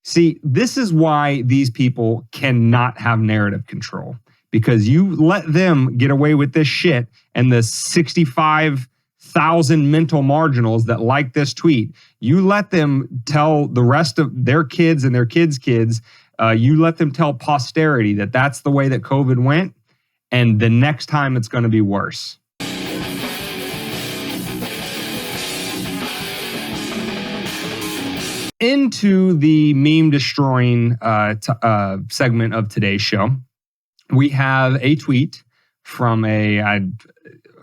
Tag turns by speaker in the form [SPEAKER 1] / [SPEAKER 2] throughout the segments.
[SPEAKER 1] See, this is why these people cannot have narrative control, because you let them get away with this shit, and the 65,000 mental marginals that like this tweet, you let them tell the rest of their kids and their kids' kids, you let them tell posterity that that's the way that COVID went, and the next time it's going to be worse. Into the meme destroying segment of today's show, we have a tweet from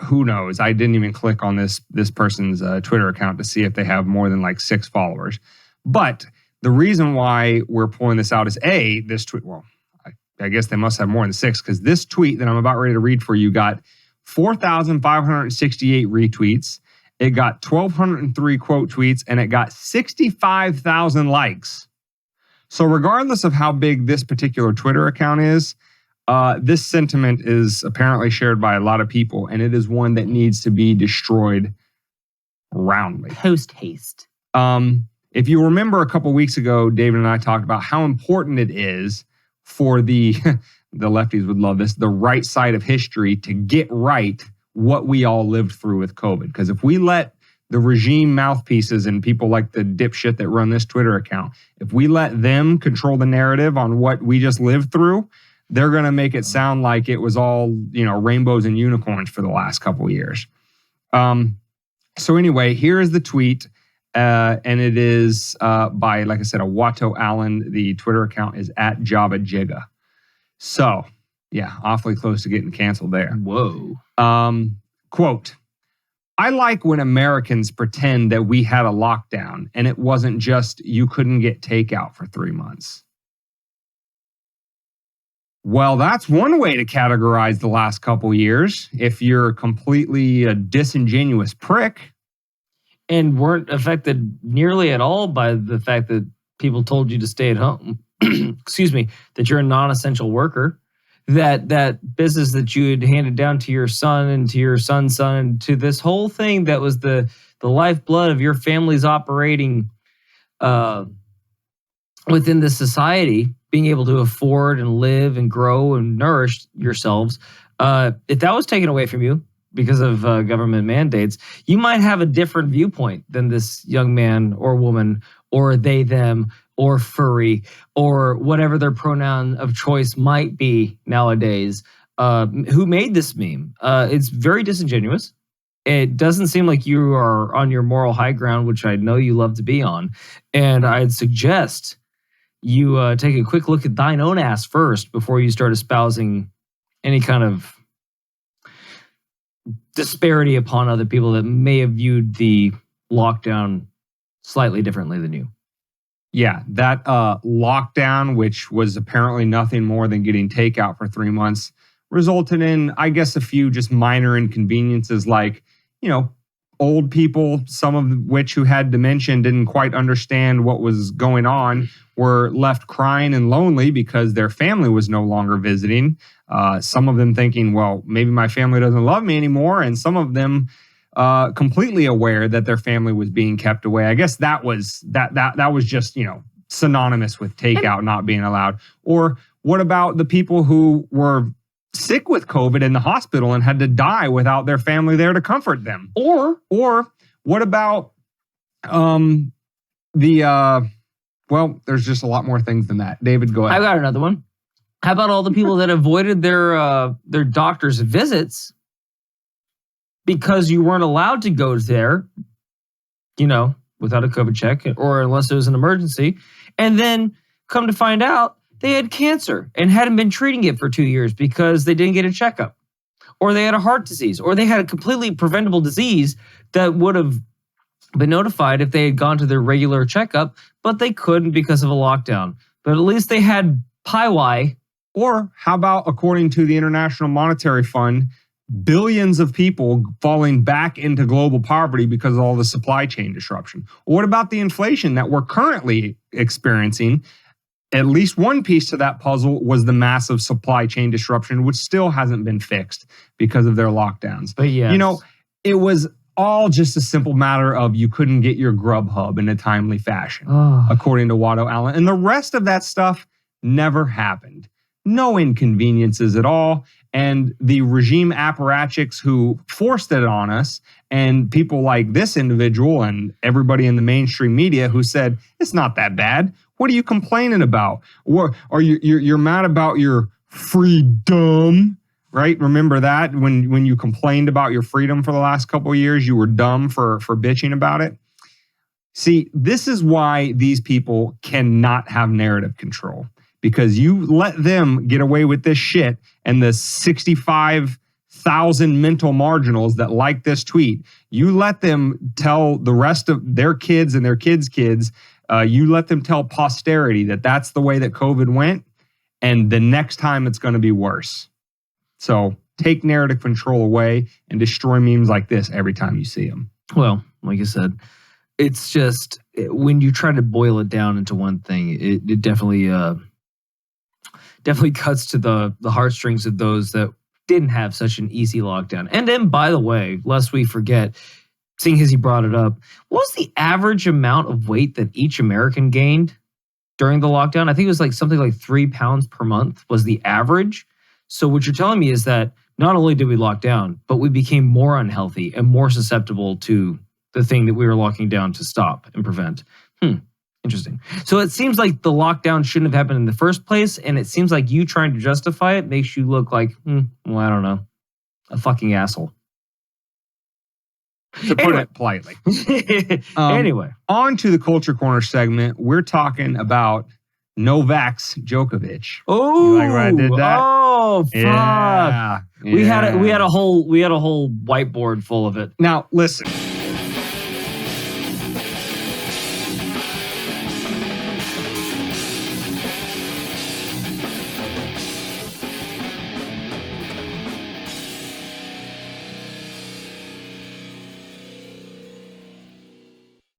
[SPEAKER 1] who knows? I didn't even click on this person's Twitter account to see if they have more than like 6 followers. But the reason why we're pulling this out is this tweet. Well, I guess they must have more than 6, because this tweet that I'm about ready to read for you got 4,568 retweets. It got 1,203 quote tweets, and it got 65,000 likes. So regardless of how big this particular Twitter account is, this sentiment is apparently shared by a lot of people, and it is one that needs to be destroyed roundly.
[SPEAKER 2] Post haste.
[SPEAKER 1] If you remember a couple weeks ago, David and I talked about how important it is for the lefties would love this, the right side of history to get right what we all lived through with COVID. Because if we let the regime mouthpieces and people like the dipshit that run this Twitter account, if we let them control the narrative on what we just lived through, they're going to make it sound like it was all, rainbows and unicorns for the last couple of years. So anyway, here is the tweet. And it is by, like I said, Awato Allen. The Twitter account is @JavaJiga. So, yeah, awfully close to getting canceled there.
[SPEAKER 2] Whoa.
[SPEAKER 1] Quote, I like when Americans pretend that we had a lockdown and it wasn't just you couldn't get takeout for 3 months. Well, that's one way to categorize the last couple years, if you're completely a disingenuous prick.
[SPEAKER 2] And weren't affected nearly at all by the fact that people told you to stay at home. Excuse me, that you're a non-essential worker. That business that you had handed down to your son and to your son's son, to this whole thing that was the lifeblood of your family's operating within this society, being able to afford and live and grow and nourish yourselves. If that was taken away from you because of government mandates, you might have a different viewpoint than this young man or woman or they, them, or furry, or whatever their pronoun of choice might be nowadays, who made this meme. It's very disingenuous. It doesn't seem like you are on your moral high ground, which I know you love to be on. And I'd suggest you take a quick look at thine own ass first before you start espousing any kind of disparity upon other people that may have viewed the lockdown slightly differently than you.
[SPEAKER 1] Yeah, that lockdown, which was apparently nothing more than getting takeout for 3 months, resulted in, I guess, a few just minor inconveniences like, old people, some of which who had dementia didn't quite understand what was going on, were left crying and lonely because their family was no longer visiting. Some of them thinking, well, maybe my family doesn't love me anymore. And some of them completely aware that their family was being kept away. I guess that was just, synonymous with takeout not being allowed. Or what about the people who were sick with COVID in the hospital and had to die without their family there to comfort them? Or what about there's just a lot more things than that. David, go ahead.
[SPEAKER 2] I got another one. How about all the people that avoided their doctor's visits because you weren't allowed to go there, without a COVID check or unless it was an emergency, and then come to find out they had cancer and hadn't been treating it for 2 years because they didn't get a checkup, or they had a heart disease, or they had a completely preventable disease that would have been notified if they had gone to their regular checkup, but they couldn't because of a lockdown. But at least they had PIY.
[SPEAKER 1] Or how about, according to the International Monetary Fund, billions of people falling back into global poverty because of all the supply chain disruption? Or what about the inflation that we're currently experiencing? At least one piece to that puzzle was the massive supply chain disruption, which still hasn't been fixed because of their lockdowns.
[SPEAKER 2] But yes.
[SPEAKER 1] It was all just a simple matter of you couldn't get your Grubhub in a timely fashion,
[SPEAKER 2] Oh.
[SPEAKER 1] according to Watto Allen. And the rest of that stuff never happened. No inconveniences at all. And the regime apparatchiks who forced it on us, and people like this individual and everybody in the mainstream media who said, it's not that bad. What are you complaining about? Or you're mad about your freedom, right? Remember that when you complained about your freedom for the last couple of years, you were dumb for bitching about it. See, this is why these people cannot have narrative control, because you let them get away with this shit, and the 65,000 mental marginals that like this tweet, you let them tell the rest of their kids and their kids' kids, you let them tell posterity that that's the way that COVID went, and the next time it's going to be worse. So take narrative control away and destroy memes like this every time you see them.
[SPEAKER 2] Well, like I said, it's just when you try to boil it down into one thing, it definitely cuts to the heartstrings of those that didn't have such an easy lockdown. And then, by the way, lest we forget, seeing as he brought it up, what was the average amount of weight that each American gained during the lockdown? I think it was like something like 3 pounds per month was the average. So what you're telling me is that not only did we lock down, but we became more unhealthy and more susceptible to the thing that we were locking down to stop and prevent. Interesting. So it seems like the lockdown shouldn't have happened in the first place, and it seems like you trying to justify it makes you look like, well, I don't know, a fucking asshole.
[SPEAKER 1] To put it politely.
[SPEAKER 2] Anyway.
[SPEAKER 1] On to the Culture Corner segment. We're talking about Novak's Djokovic.
[SPEAKER 2] Oh,
[SPEAKER 1] you like where I did that?
[SPEAKER 2] Oh, fuck.
[SPEAKER 1] Yeah.
[SPEAKER 2] We had a whole whiteboard full of it.
[SPEAKER 1] Now, listen.